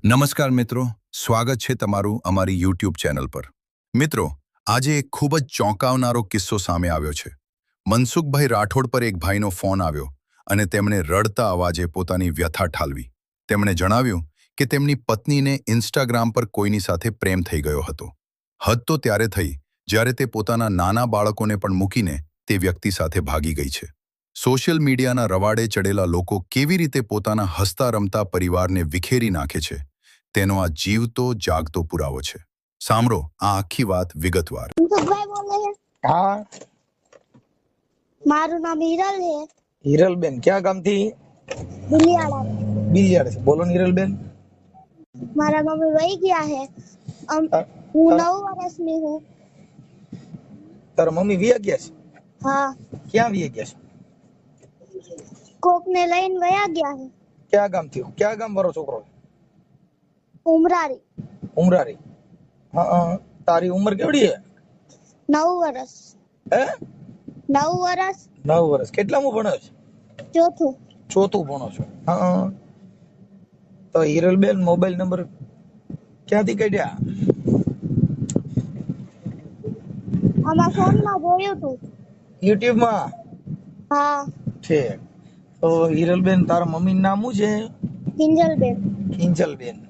નમસ્કાર મિત્રો, સ્વાગત છે તમારું અમારી યુટ્યુબ ચેનલ પર. મિત્રો, આજે એક ખૂબ જ ચોંકાવનારો કિસ્સો સામે આવ્યો છે. મનસુખભાઈ રાઠોડ પર એક ભાઈનો ફોન આવ્યો અને તેમણે રડતા અવાજે પોતાની વ્યથા ઠાલવી. તેમણે જણાવ્યું કે તેમની પત્નીને ઇન્સ્ટાગ્રામ પર કોઈની સાથે પ્રેમ થઈ ગયો હતો. હદ તો ત્યારે થઈ જ્યારે તે પોતાના નાના બાળકોને પણ મૂકીને તે વ્યક્તિ સાથે ભાગી ગઈ છે. સોશિયલ મીડિયાના રવાડે ચડેલા લોકો કેવી રીતે પોતાના હસતા રમતા પરિવારને વિખેરી નાખે છે તેનો આ જીવતો જાગતો પુરાવો છે. સાંભળો આ આખી વાત વિગતવાર. મનસુખભાઈ બોલે છે? હા, મારું નામ હિરલ છે. હિરલબેન ક્યાં ગામથી? બિલિયાળા. બિલિયાડ છે. બોલો ને હિરલબેન. મારા મમ્મી વહી ગયા છે. તાર- હું તાર- 9 વર્ષની હું. તારા મમ્મી વિયા ગયા છે? હા, ક્યાં વિયા ગયા છે? કોકને લઈને વયા ગયા છે. ક્યાં ગામથી? ક્યાં ગામ વાળો છોકરો? ઉમરારી. ઉમરારી. હા, તારી ઉંમર કેવડી છે? 9 વર્ષ. હે? 9 વર્ષ. 9 વર્ષ. કેટલામું ભણો છે? ચોથું. ચોથું ભણો છો. હા. તો હિરલબેન મોબાઈલ નંબર ક્યાંથી કાઢ્યા? આમાં ફોનમાં જોયું તું. યુટ્યુબ માં? હા, ઠીક. તો હિરલબેન તારા મમ્મીનું નામ શું છે? કિંજલબેન. કિંજલબેન.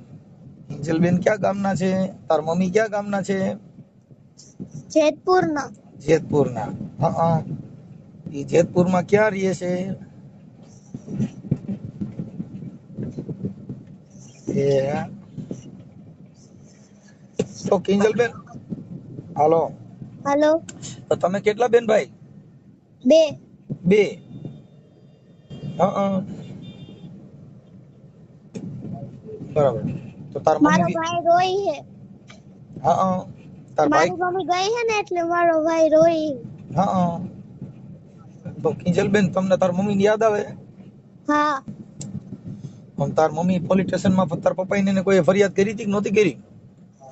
કિંજલબેન ક્યાં ગામના છે? તાર મમ્મી ક્યાં ગામના છે? જેતપુરના. જેતપુરના. હા. ઈ જેતપુરમાં ક્યાં રહે છે? તો કિંજલબેન, હાલો. હાલો. તો તમે કેટલા બેન ભાઈ? 2. 2. હા. બરાબર. તો તાર મારો મમ્મી ભાઈ રોઈ છે. હા તાર ભાઈ મારી મમ્મી ગઈ છે ને એટલે મારો ભાઈ રોઈ. હા. તો કિંજલબેન તમને તાર મમ્મી યાદ આવે? હા, પણ તાર મમ્મી પોલીસ સ્ટેશનમાં તાર પપ્પાને કોઈ ફરિયાદ કરી હતી કે નહોતી કરી?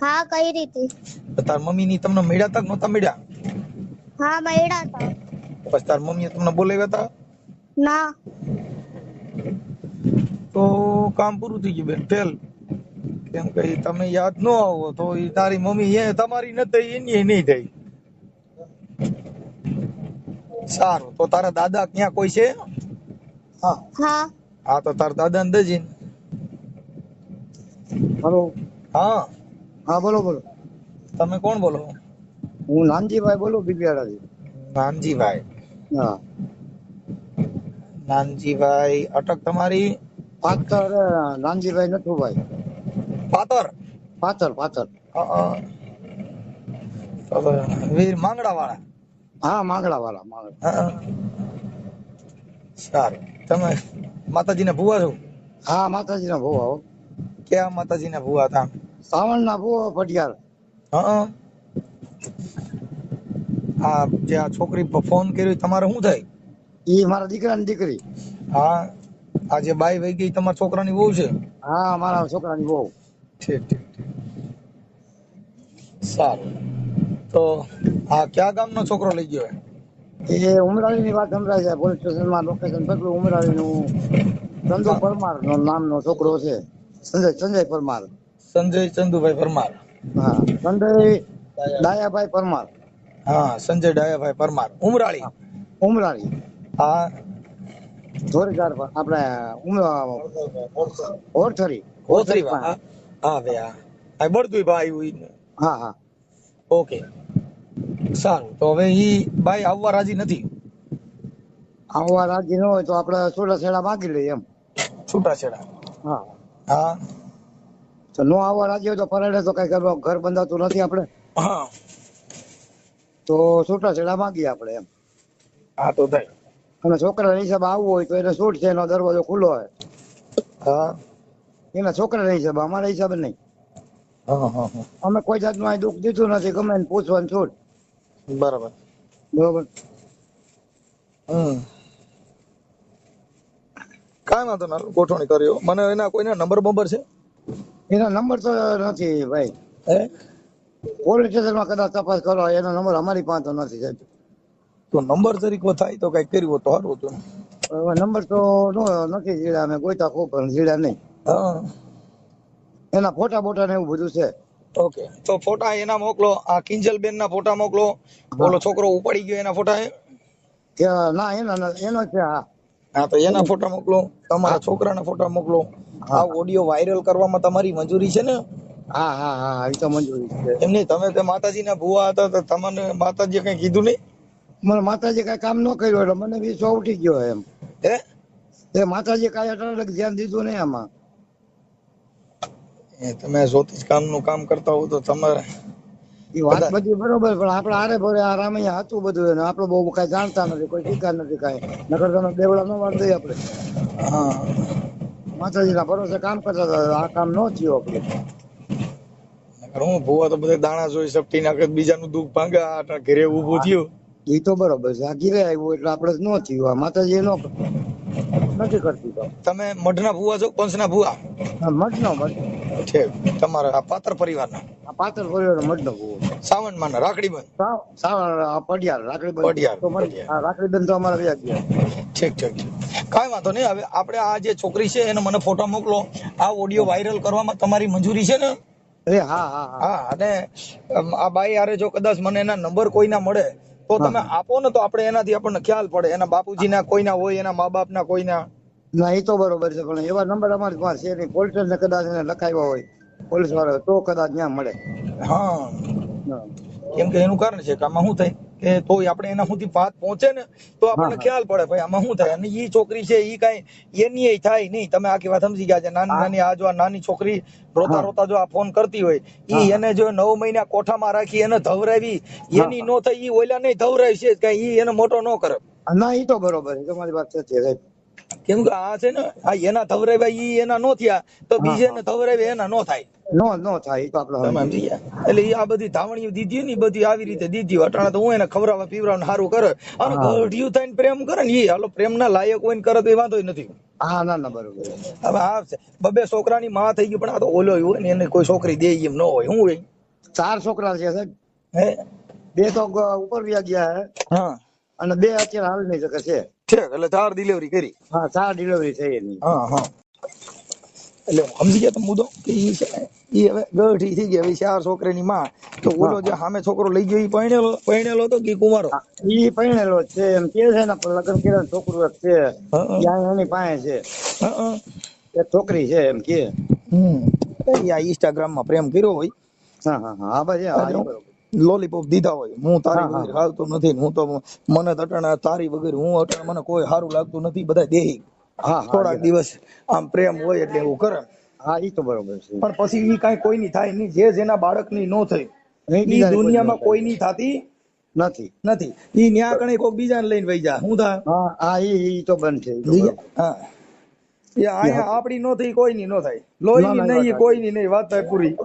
હા, કઈ રીતે? તો તાર મમ્મી ની તમને મળ્યા તા કે નહોતા મળ્યા? હા, મળ્યા હતા. પછી તાર મમ્મીએ તમને બોલાવ્યા હતા? ના. તો કામ પૂરું થઈ ગયું બેન, ફેલ. કેમ કે તમે યાદ ન આવો તો ઈ તારી મમ્મી એ તમારી નથી એની નહીં થઈ. સારું. તો તારા દાદા ક્યાં કોઈ છે? હા. હા. હા, તો તારા દાદા ને દજી. હેલો. હા, હા, બોલો બોલો. તમે કોણ બોલો? હું નાનજીભાઈ બોલું બિલિયાળાથી. નાનજીભાઈ. હા. નાનજીભાઈ અટક તમારી? પાથર નાનજીભાઈ નથુભાઈ. પાતર. પાથર પાથર. વીર માંગડા વાળા. હા, માંગડા વાળા માંગડા. સારું. તમે માતાજીના ભુવા છો? હા, માતાજીના ભોવા હો. ક્યાં માતાજીના ભુવા હતા? શ્રાવણના ભોવા પટિયાર. આ જે આ છોકરી પર ફોન કર્યો ઈ તમારે શું થાય? ઈ મારા દીકરાની દીકરી. હા, આ જે બાઈ વહી ગઈ તમારા છોકરાની વહુ છે? હા, મારા છોકરાની બહુ. ઠીક ઠીક ઠીક. સારું. તો આ કયા ગામનો છોકરો લઈ ગયો? એ ઉમરાળીની વાત સંભળાય છે. પોલીસ સ્ટેશનમાં લોકેશન પકડ્યું. ઉમરાળીનું ચંદુ પરમાર નો નામનો છોકરો છે. સંજય પરમાર. સંજય ચંદુભાઈ પરમાર. હા, સંજય ડાયાભાઈ પરમાર. હા, સંજય ડાયાભાઈ પરમાર. ઉમરાળી. ઉમરાળી. હા. ધોરીધાર આપણે ઓરથરી. ઓસરી હા હા ભાઈ હા. આ બળદુઈ ભાઈ આવ્યું. હા હા. ઓકે. સારું. તો હવે ઈ બાઈ આવવા રાજી નથી. આવવા રાજી ન હોય તો આપણે છૂટાછેડા માંગી લઈએ એમ. છૂટાછેડા. હા. હા. તો નો આવવા રાજી હોય તો પરડે તો કઈ કરવા ઘર બંધાતું નથી આપણે. હા. તો છૂટાછેડા માંગીએ આપણે એમ. હા તો થાય. અને છોકરાના હિસાબે આવવું હોય તો એને છૂટ છે, એનો દરવાજો ખુલ્લો હોય. હા. એના છોકરાના હિસાબે, અમારા હિસાબે નહીં. હા હા હા. અમે કોઈ જાતનું અહીં દુઃખ દીધું નથી. ગમે એને પૂછવાનું છૂટ. બરાબર. બરોબર. કાંઈ વાંધો ના ગોઠવણી કર્યો. મને એના કોઈના નંબર બંબર છે? એના નંબર તો નથી ભાઈ. હે? પોલીસ સ્ટેશનમાં કદાચ તપાસ કરો. એનો નંબર અમારી પાસે તો નથી સાહેબ. તો નંબર તરીકે થાય તો કઈ કર્યું તો સારું હતું. નંબર તો નથી જીડા. અમે ગોઈતા ખૂબ પણ જીડા નહીં. હા. એના ફોટા બોટા ને એવું બધું છે. ઓકે, તો ફોટા એના મોકલો. આ કિંજલબેન ના ફોટા મોકલો. ઓલો છોકરો ઉપાડી ગયો એના ફોટા ના એનો છે. હા હા, તો એના ફોટા મોકલો. તમારા છોકરાના ફોટા મોકલો. આ ઓડિયો વાયરલ કરવામાં તમારી મંજૂરી છે ને? હા હા હા, એ તો મંજૂરી છે. એમ નહીં, તમે તે માતાજીના ભુવા હતા તો તમને માતાજીએ કઈ કીધું નહીં? મને માતાજી કઈ કામ ન કર્યું એટલે મને વિશ્વાસ ઉઠી ગયો એમ. હે? એ માતાજી કઈ અચાનક ધ્યાન દીધું નહીં આમાં. તમે જ્યોતિષ કામનું કામ કરતા હો તો તમારે એ વાત બધી બરોબર, પણ આપડે આરે ભરે આ રામૈયા હતું બધું એને આપડે બહુ કઈ જાણતા નથી, કોઈ શીખા નથી કઈ. નકર તમે દેવડા નો વાર દઈએ આપડે. હા, માતાજીના ભરોસે કામ કરતા હતા, આ કામ ન થયું આપડે. હું ભુવા તો બધા દાણા જોઈ સપટી નાખે, બીજાનું દુઃખ ભાંગે. આ ઘરે ઊભું થયું. એ તો બરોબર છે. આ ઘીરે આવ્યું એટલે આપડે ન થયું. આ માતાજી નો નથી કરતી તો. તમે મઢના ભુવા છો? પંચના ભુવા? મઠ છે તમારા આ પાત્ર પરિવારના? આ પાતર પરિવાર મઠ નો સાવનમાંના રાખડીબંધ? પડિયાર રાખડી પડિયાર, તો રાખડી બંધ તો અમારા વ્યાજ ગયા. ઠીક ઠીક ઠીક. કાંઈ વાંધો નહીં. હવે આપણે આ જે છોકરી છે એને મને ફોટા મોકલો. આ ઓડિયો વાયરલ કરવામાં તમારી મંજૂરી છે ને? હા હા હા. હા, અને આ બાઈ હારે જો કદાચ મને એના નંબર કોઈના મળે તો તમે આપો ને, તો આપણે એનાથી આપણને ખ્યાલ પડે. એના બાપુજીના કોઈના હોય, એના મા બાપના કોઈના. ના એ તો બરોબર છે, પણ એવા નંબર અમારી પાસે છે નહીં. પોલીસ ને કદાચ એને લખાવ્યા હોય પોલીસ વાળા તો કદાચ ત્યાં મળે. હા, કેમ કે એનું કારણ છે કે આમાં શું થાય કે તોય આપણે એના સુધી વાત પહોંચે ને તો આપણને ખ્યાલ પડે ભાઈ આમાં શું થાય. અને ઈ છોકરી છે ઈ કઈ એની થાય નહીં. તમે આખી વાત સમજી ગયા છે. નાની નાની આ જો આ નાની છોકરી રોતા રોતા જો આ ફોન કરતી હોય, ઈ એને જો 9 મહિના કોઠામાં રાખી એને ધવરાવી, એની નો થઈ ઈ ઓલા નહીં ધવરાવી છે કઈ, ઈ એને મોટો ન કરે. ના એ તો બરોબર છે, તમારી વાત સાચી છે. કેમ કે આ છે ને આ એના ધવરાવ્યા ઈ એના નો થયા તો બીજે ને ધવરાવ્યા એના નો થાય. નો થાય એ તો આપણે તમે સમજી ગયા? એટલે ઈ આ બધી ધાવણીઓ દીધી ને બધી આવી રીતે દીધી. અટાણે તો હું એને ખવડાવવા પીવડાવવા સારું કરે અને ગઢિયું થઈને પ્રેમ કરે ને ઈ હાલો પ્રેમ ના લાયક હોય ને કરે તો એ વાંધો નથી. હા ના બરોબર. હવે આ છે 2 છોકરાની માં થઈ ગઈ, પણ આ તો ઓલો હોય ને એને કોઈ છોકરી દે એમ ન હોય. શું હોય? 4 છોકરા છે સાહેબ. હે? 2 તો ઉપર વ્યા ગયા હે. હા, અને 2 અત્યારે હાલ નહીં શકે છે. ઠીક. એટલે 4 ડિલિવરી કરી? હા 4 ડિલિવરી થઈ એની. હા હા. એટલે સમજી ગયા તમે મુદ્દો કે ઈ છે ઈ હવે ગઢી થઈ ગઈ. હવે 4 છોકરાની માં તો ઓલો જે સામે છોકરો લઈ ગયો ઈ પરણેલો હતો કે કુંવારો? ઈ પરણેલો છે એમ કે છે ને, પણ લગ્ન કર્યા છોકરું એક છે ત્યાં એની પાસે છે. એક છોકરી છે એમ કે. આ ઇન્સ્ટાગ્રામ માં પ્રેમ કર્યો હોય. હા હા હા ભાઈ હા બરોબર. લોલીપોપ દીધા હોય, હું તારી વગર હાલતો નથી, હું તો મને અટાણા તારી વગર હું અટાણા મને કોઈ સારું લાગતું નથી, બધા દેહી. થોડાક દિવસ આમ પ્રેમ હોય એટલે એવું કરે. હા ઈ તો બરોબર છે. પણ પછી ઈ કઈ કોઈની થાય નહીં. જે જેના બાળકની નો થઈ ઈ દુનિયામાં કોઈની થતી નથી. ઈ ન્યા કણે કોક બીજાને લઈને વઈ જા. શું થાય? હા ઈ તો બંધ છે. હા, એ આયા આપડી નો થઈ કોઈની નો થાય. લોહીની નહીં, કોઈની નહીં. વાત થાય પૂરી.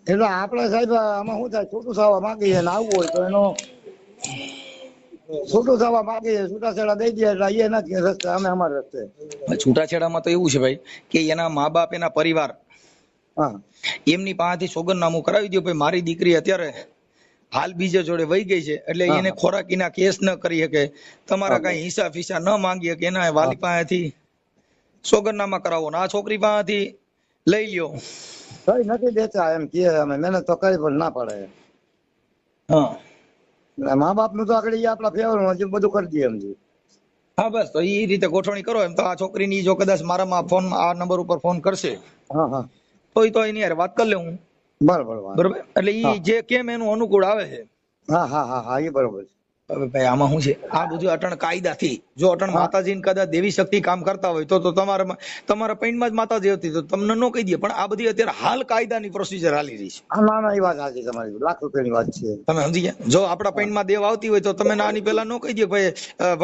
એટલે આપડે સાહેબ આમાં શું થાય, છૂટું થવા માંગીએ ને આવવું હોય તો એનો છૂટું થવા માંગીએ, છૂટાછેડા દઈ દે એટલે એ નથી રસ્તે, અમે અમારા રસ્તે. છૂટાછેડામાં તો એવું છે ભાઈ કે એના મા બાપ, એના પરિવાર એમની પાસેથી સોગંદનામું કરાવી દો ભાઈ મારી દીકરી અત્યારે હાલ બીજે જોડે વહી ગઈ છે એટલે એને ખોરાકીના કેસ ન કરી શકે, તમારા કઈ હિસાબ ફીસા ન માંગી શકે, એના વાલી પાસેથી સોગંદનામા કરાવો ને આ છોકરી પાસેથી લઈ લ્યો. કઈ નથી દેતા એમ કે અમે મહેનત તો કરી પણ ના પડે. મા બાપ નું તો આગળ આપડા ફેવર માં બધું કરી દઈએ એમ. હા બસ, તો એ રીતે ગોઠવણી કરો. એમ તો આ છોકરીની જો કદાચ મારામાં ફોન આ નંબર ઉપર ફોન કરશે તો એની યાર વાત કરી લઉં. બરોબર. એટલે ઈ જે કેમ એનું અનુકૂળ આવે છે. હા એ બરોબર છે. હવે ભાઈ આમાં શું છે, આ બધું અટણ કાયદાથી જો અટણ માતાજી કદાચ દેવી શક્તિ કામ કરતા હોય તો તમારા પૈણમાં જ માતાજી હતી તો તમને ન કહી દે. પણ આ બધી અત્યારે હાલ કાયદાની પ્રોસિજર હાલી રહી છે. ના એ વાત સાચી તમારી, લાખ રૂપિયાની વાત છે. તમે સમજી ગયા? જો આપડા પૈણમાં દેવ આવતી હોય તો તમે આની પેલા ન કહી દે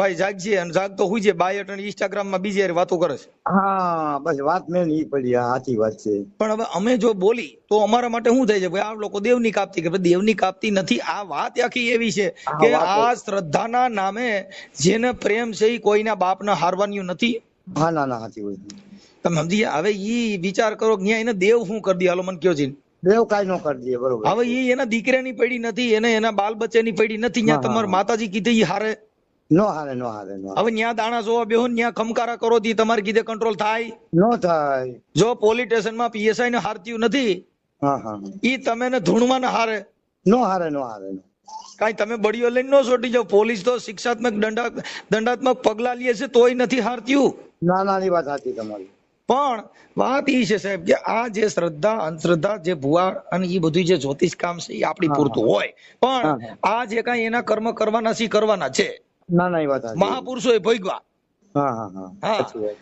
ભાઈ જાગજે અને જાગતો હોય છે. બાય અટણ ઇન્સ્ટાગ્રામ માં બીજી યાર વાતો કરે છે. હા બસ વાત મેં ઈ પડી, સાચી વાત છે. પણ હવે અમે જો બોલી તો અમારા માટે શું થાય છે ભાઈ, આ લોકો દેવની કાપતી કે દેવની કાપતી નથી. આ વાત આખી એવી છે કે આ શ્રદ્ધાના નામે જેને પ્રેમ છે એ કોઈના બાપને હારવાનું નથી. ના સાચી વાત. તમે સમજી ગયા? હવે ઈ વિચાર કરો કે એને દેવ શું કરી દે. હાલો મને કયો છે, દેવ કઈ ન કરી દે. બરોબર. હવે ઈ એના દીકરાની પડી નથી, એને એના બાલ બચ્ચાની પડી નથી, ત્યાં તમારે માતાજી કીધે ઈ હારે નો હારે નો હારે નો હારે. હવે ન્યા દાણા જોવા બેહો ને ન્યા ખમકારા કરો તી તમારે કીધે કંટ્રોલ થાય? નો થાય. જો પોલીસ સ્ટેશનમાં પીએસઆઈ ને હારત્યું નથી, હા હા ઈ તમે ને ધૂણમાં ને હારે. નો હારે નો હારે નો. કાંઈ તમે બળીઓ લઈને ન છોટી જાવ. પોલીસ તો શિક્ષાત્મક દંડાત્મક પગલા લે છે તોય નથી હારત્યું. ના ના ની વાત સાચી તમારી. પણ વાત ઈ છે સાહેબ કે આ જે શ્રદ્ધા અંધશ્રદ્ધા જે ભુવા અને એ બધું જે જ્યોતિષ કામ છે એ આપણી હા, પૂરતું હોય, પણ હા. આ જે કાંઈ એના કર્મ કરવાના છે ઈ કરવાના છે. ના ના એ વાત સાચી. મહાપુરુષોએ ભોગવા. હા હા હા હા. સાચી વાત.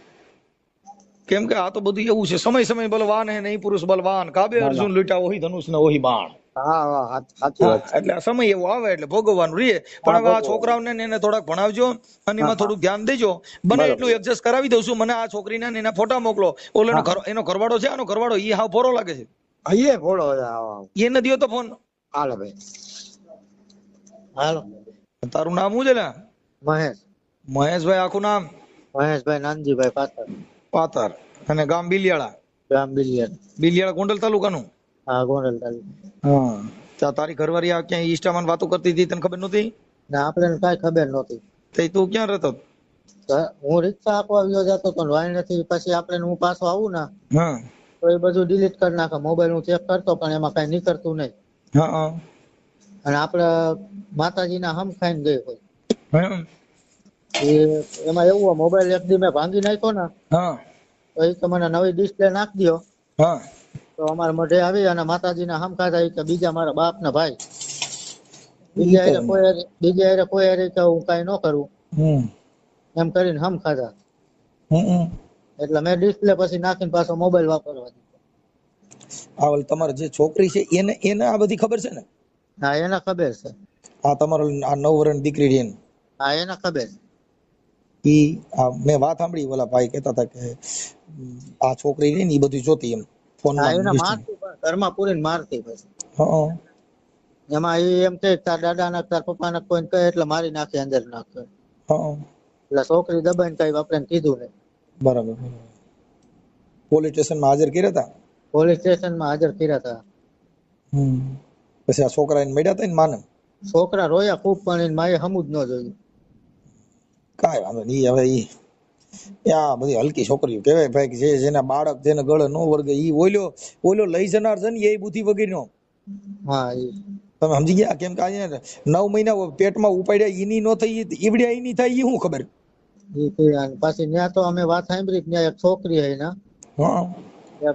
કેમ કે આ તો બધું એવું છે, સમય સમય બલવાન હે નહીં પુરુષ બલવાન, કાબે ના, ના. અર્જુન લૂંટ્યા ઓહી ધનુષ ને ઓહી બાણ. હા હા સાચી હા, વાત છે. એટલે આ સમય એવો આવે એટલે ભોગવવાનું રહીએ. પણ હવે આ ભોગવવાનું. છોકરાઓને ને એને થોડાક ભણાવજો અને એમાં હા, થોડુંક ધ્યાન દેજો. બને બરાબર. એટલું એડજસ્ટ કરાવી દઉં છું. મને આ છોકરીને ને એના ફોટા મોકલો. ઓલો હા, હા. એનો ઘરવાળો છે, આનો ઘરવાળો ઈ હાવ ફોરો લાગે છે. અહીંયા ફોડો આવો. એને દિયો તો ફોન. હાલો ભાઈ. હાલો. તારું નામ શું છે લે? મહેશ. મહેશભાઈ આખું નામ? મહેશભાઈ નાનજીભાઈ પાત્ર. પાતર. અને ગામ બિલિયાળા? ગામ બિલિયન. બિલિયાળા ગોંડલ તાલુકાનું? હા ગોંડલ તાલુકા. હા. તારી ઘરવાળી આ ક્યાંય ઈસ્ટામાં વાતો કરતી હતી તને ખબર નહોતી? ના આપણે કાંઈ ખબર નહોતી. તે તું ક્યાં રહેતો? હું રિક્ષા આપવા આવ્યો જતો તો વાય નથી. પછી આપણે હું પાછો આવું ને હા તો એ બધું ડિલીટ કરી નાખે. મોબાઈલ હું ચેક કરતો પણ એમાં કઈ નીકળતું નહીં. હા અને આપણે માતાજીના હમ ખાઈને ગઈ હોય. હા એમાં એવું હોય મોબાઈલ એક દી મેં ભાંગી નાખ્યો ને હા તો એ કે મને નવી ડિસ્પ્લે નાખી દો. હા તો અમારા મોઢે આવી અને માતાજીના હમ ખાધા કે બીજા મારા બાપ ના ભાઈ બીજા હારે કોઈ હારે કે હું કઈ ન કરું એમ કરીને હમ ખાધા. એટલે મેં ડિસ્પ્લે પછી નાખીને પાછો મોબાઈલ વાપરવા દીધો. આ તમારે જે છોકરી છે એને આ બધી ખબર છે ને? હા એને ખબર છે. આ તમારો આ 9 વર્ષની દીકરી રહી ને? હા એને ખબર. ઈ મેં વાત સાંભળી, ઓલા ભાઈ કહેતા હતા કે આ છોકરી રહી ને ઈ બધું જોતી એમ ફોન હા માં. એને મારતી પણ ઘરમાં પૂરીને મારતી પછી. હા એમાં એ એમ કે તાર દાદા ના તાર પપ્પા ના કોઈ કહે એટલે મારી નાખે અંદર નાખે. હા એટલે છોકરી દબાઈને કઈ આપણે કીધું નહીં. બરાબર. પોલીસ સ્ટેશનમાં હાજર કર્યા હતા? પોલીસ સ્ટેશનમાં હાજર કર્યા હતા. પછી આ છોકરા એને મળ્યા હતા ને માને? છોકરા રોયા ખૂબ પણ એની માએ હમું જ ન જોયું. કાંઈ વાંધો નહીં. હવે ઈ આ બધી હલકી છોકરીઓ કહેવાય ભાઈ કે જેના બાળક જેને ગળે નો વર્ગે ઈ ઓલો લઈ જનાર છે ને એ બુદ્ધિ વગેરેનો. હા તમે સમજી ગયા? કેમ કે અહીંયા 9 મહિના પેટમાં ઉપાડ્યા ઈની નો થઈ ઈવડ્યા ઈની થાય ઈ શું ખબર? પાછી ત્યાં તો અમે વાત સાંભળી ત્યાં એક છોકરી હે ને હા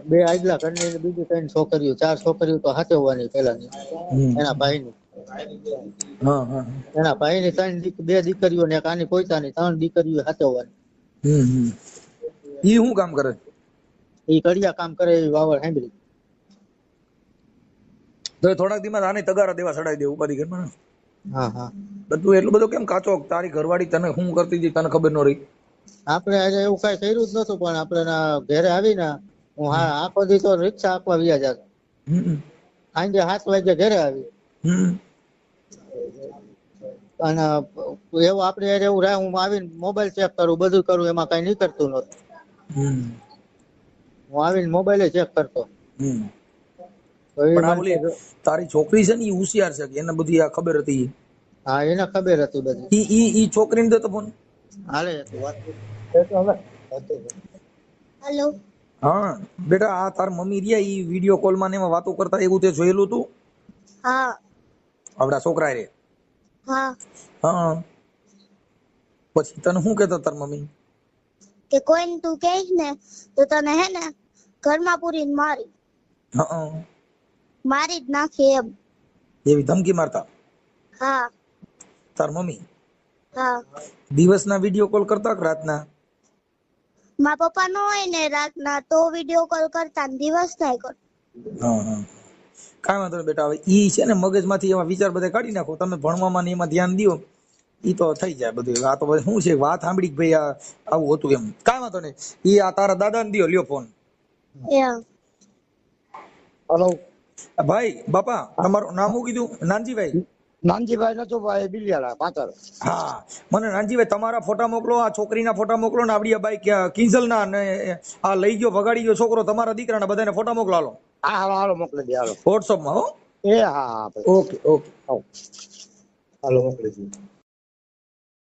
બે આગલા ઘરની બીજી 3 છોકરીઓ 4 છોકરીઓ તો હાચવવાની પેલાની એના ભાઈની. હા હા એના ભાઈની 2 દીકરીઓ ને એક આની પોતાની 3 દીકરીઓ હાચવવાની. ઈ શું કામ કરે? એ કડિયા કામ કરે એ વાવડ સાંભળી. તો થોડાક દીમાં આને તગારા દેવા ચડાવી દે ઉપાધિ ઘરમાં. હા હા બધું એટલું બધું કેમ કાચો? તારી ઘરવાળી તને શું કરતી હતી તને ખબર ન રહી? આપણે આજે એવું કઈ કર્યું જ નતું પણ આપણે ઘરે આવીને હું આખો દી તો રિક્ષા આપવા વ્યા જતો. સાંજે 7 વાગે ઘરે આવી અને એવું આપણે એવું રહે હું આવીને મોબાઈલ ચેક કરું બધું કરું એમાં કઈ નીકળતું નતું. હું આવીને મોબાઈલ ચેક કરતો. તો એ પણ આ મને ઓલી તારી છોકરી છે ને ઈ હોશિયાર છે કે એને બધી આ ખબર હતી? હા એને ખબર હતી બધી. ઈ છોકરીને દેતો ફોન. હાલે વાત હેલો. હા બેટા, આ તાર મમ્મી રહ્યા ઈ વિડિયો કોલ માં ને એમાં વાતો કરતા એવું તે જોયેલું તું? હા આપડા છોકરા રે? હા. હા. પછી તને શું કહેતા તાર મમ્મી? કે કોઈને તું કહીશ ને તો તને હે ને ઘરમાં પૂરીને હા મારી જ નાખે એમ. એવી ધમકી મારતા? હા તાર મમ્મી? હા. દિવસના વિડિયો કોલ કરતા કે રાતના? મારા પપ્પા નો હોય ને રાતના તો વિડીયો કોલ કરતા ને દિવસ થાય કર. હા કાંઈ વાંધો નહીં બેટા. હવે ઈ છે ને મગજમાંથી એવા વિચાર બધા કાઢી નાખો. તમે ભણવામાં ને એમાં ધ્યાન દો ઈ તો થઈ જાય બધું. આ તો શું છે વાત સાંભળી કે ભાઈ આ આવું હતું એમ. કાંઈ વાંધો નહીં. ઈ આ તારા દાદાને દ્યો, લ્યો ફોન. એમ. હલો ભાઈ બાપા, તમારું નામ શું કીધું? નાનજીભાઈ? નાનજીભાઈ નતો ભાઈ બિલિયાળા પાછળ. હા, મને નાનજીભાઈ તમારા ફોટા મોકલો, આ છોકરીના ફોટા મોકલો ને આવડી બાઈ કિંજલના ને આ લઈ ગયો ભગાડી ગયો છોકરો તમારા દીકરાના બધાને ફોટા મોકલો. હાલો હા હાલો હાલો મોકલી દે હાલો. વોટ્સઅપમાં. હો એ હા ઓકે ઓકે. હાલો મોકલી દે.